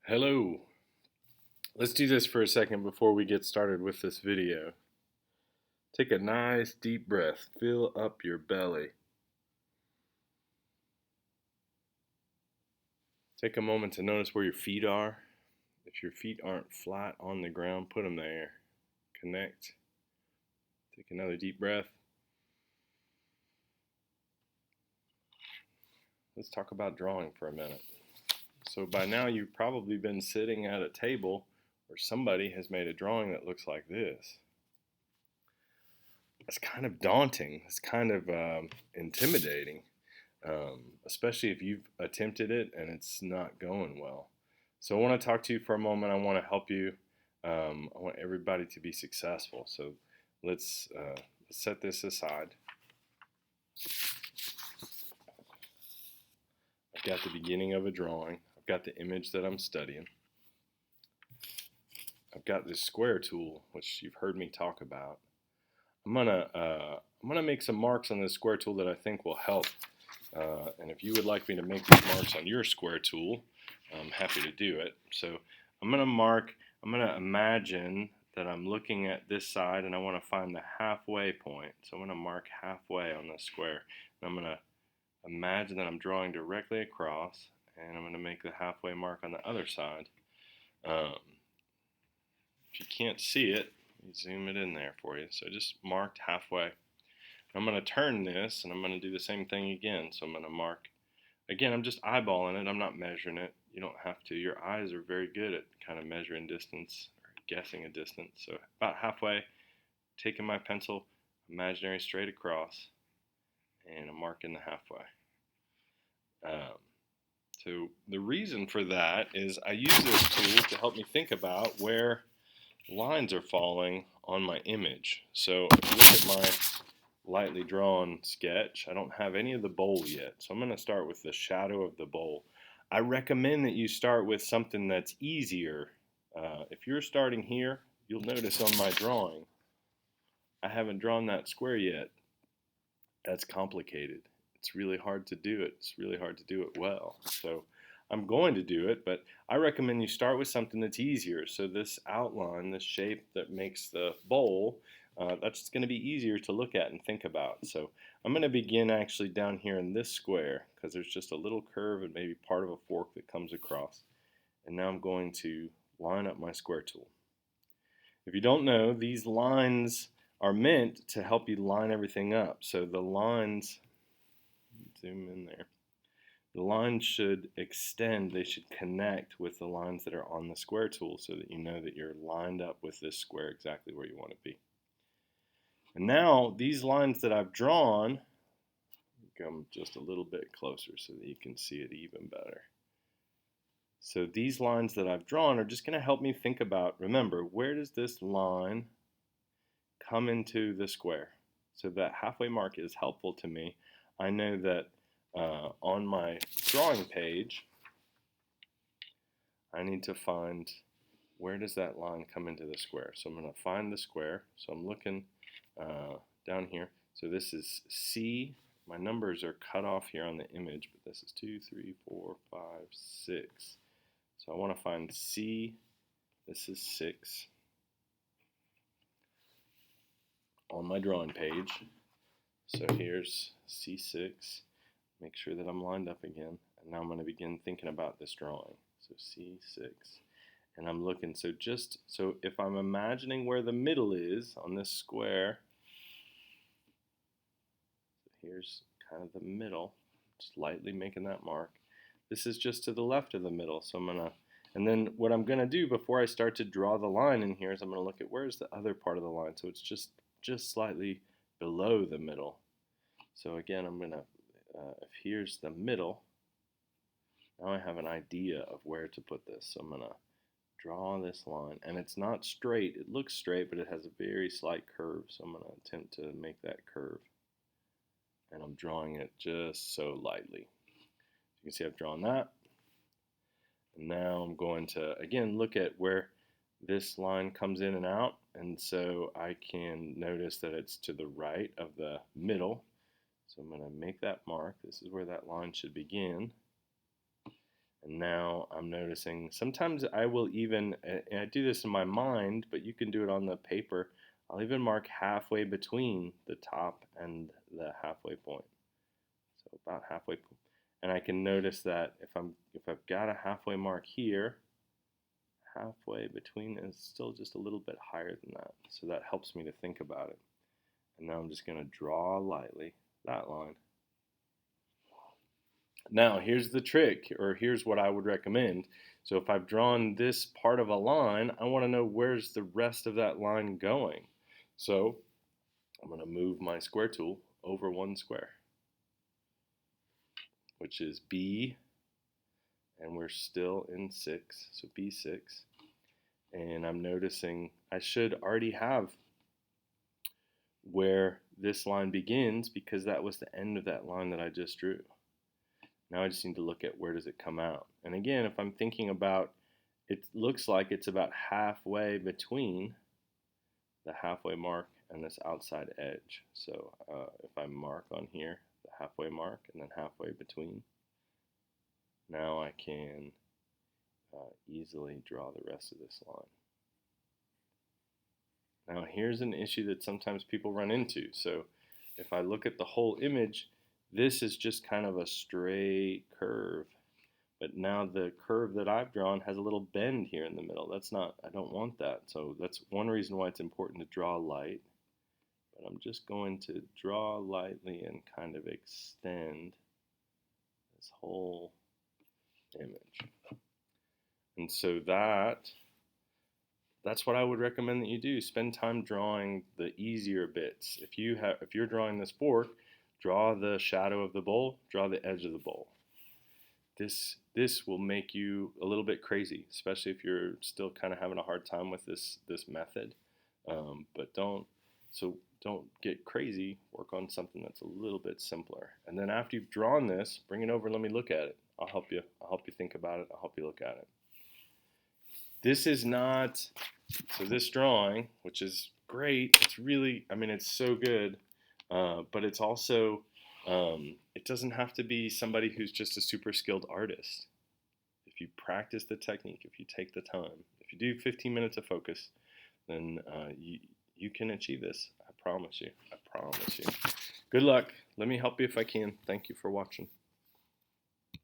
Hello. Let's do this for a second before we get started with this video. Take a nice deep breath. Fill up your belly. Take a moment to notice where your feet are. If your feet aren't flat on the ground, put them there. Connect. Take another deep breath. Let's talk about drawing for a minute. So by now you've probably been sitting at a table where somebody has made a drawing that looks like this. It's kind of daunting. It's kind of intimidating, especially if you've attempted it and it's not going well. So I want to talk to you for a moment. I want to help you. I want everybody to be successful. So let's set this aside. I've got the beginning of a drawing. I've got the image that I'm studying. I've got this square tool, which you've heard me talk about. I'm gonna make some marks on this square tool that I think will help. And if you would like me to make these marks on your square tool, I'm happy to do it. So I'm gonna imagine that I'm looking at this side and I want to find the halfway point. So I'm gonna mark halfway on this square. And I'm gonna imagine that I'm drawing directly across, and I'm gonna make the halfway mark on the other side. If you can't see it, zoom it in there for you. So just marked halfway. I'm going to turn this and I'm going to do the same thing again. So I'm going to mark, again, I'm just eyeballing it. I'm not measuring it. You don't have to. Your eyes are very good at kind of measuring distance or guessing a distance. So about halfway, taking my pencil, imaginary straight across, and I'm marking the halfway. So the reason for that is I use this tool to help me think about where lines are falling on my image. So if you look at my lightly drawn sketch, I don't have any of the bowl yet. So I'm going to start with the shadow of the bowl. I recommend that you start with something that's easier. If you're starting here, you'll notice on my drawing, I haven't drawn that square yet. That's complicated. It's really hard to do it. It's really hard to do it well. So I'm going to do it, but I recommend you start with something that's easier. So this outline, this shape that makes the bowl, that's going to be easier to look at and think about. So I'm going to begin actually down here in this square because there's just a little curve and maybe part of a fork that comes across. And now I'm going to line up my square tool. If you don't know, these lines are meant to help you line everything up. So the lines, zoom in there. The lines should extend, they should connect with the lines that are on the square tool so that you know that you're lined up with this square exactly where you want to be. And now these lines that I've drawn, come just a little bit closer so that you can see it even better. So these lines that I've drawn are just going to help me think about, remember, where does this line come into the square? So that halfway mark is helpful to me. I know that on my drawing page, I need to find where does that line come into the square. So I'm going to find the square. So I'm looking down here. So this is C. My numbers are cut off here on the image, but this is 2, 3, 4, 5, 6. So I want to find C. This is 6 on my drawing page. So here's C6. Make sure that I'm lined up again. And now I'm going to begin thinking about this drawing. So C6. And I'm looking, so if I'm imagining where the middle is on this square, so here's kind of the middle, just lightly making that mark. This is just to the left of the middle, so I'm gonna, and then what I'm gonna do before I start to draw the line in here is I'm gonna look at where's the other part of the line, so it's just slightly below the middle. So again, I'm gonna, if here's the middle, now I have an idea of where to put this, so I'm gonna draw this line, and it's not straight. It looks straight, but it has a very slight curve, so I'm going to attempt to make that curve, and I'm drawing it just so lightly. You can see I've drawn that, and now I'm going to again look at where this line comes in and out, and so I can notice that it's to the right of the middle, so I'm going to make that mark. This is where that line should begin, And now I'm noticing, sometimes I will even, and I do this in my mind, but you can do it on the paper, I'll even mark halfway between the top and the halfway point. So about halfway point. And I can notice that if I've got a halfway mark here, halfway between is still just a little bit higher than that. So that helps me to think about it. And now I'm just going to draw lightly that line. Now here's the trick, or here's what I would recommend. So if I've drawn this part of a line, I want to know where's the rest of that line going. So I'm going to move my square tool over one square, which is B, and we're still in 6, so B6. And I'm noticing I should already have where this line begins because that was the end of that line that I just drew. Now I just need to look at where does it come out. And again, if I'm thinking about, it looks like it's about halfway between the halfway mark and this outside edge. So if I mark on here, the halfway mark and then halfway between, now I can easily draw the rest of this line. Now here's an issue that sometimes people run into. So if I look at the whole image, this is just kind of a straight curve. But now the curve that I've drawn has a little bend here in the middle. That's not, I don't want that. So that's one reason why it's important to draw light. But I'm just going to draw lightly and kind of extend this whole image. And so that's what I would recommend that you do. Spend time drawing the easier bits. If you're drawing this fork, draw the shadow of the bowl, draw the edge of the bowl. This will make you a little bit crazy, especially if you're still kind of having a hard time with this method. But don't get crazy. Work on something that's a little bit simpler. And then after you've drawn this, bring it over and let me look at it. I'll help you think about it. I'll help you look at it. This is not, so this drawing, which is great, it's really, I mean, it's so good, but it's also, it doesn't have to be somebody who's just a super skilled artist. If you practice the technique, if you take the time, if you do 15 minutes of focus, then you can achieve this. I promise you. I promise you. Good luck. Let me help you if I can. Thank you for watching.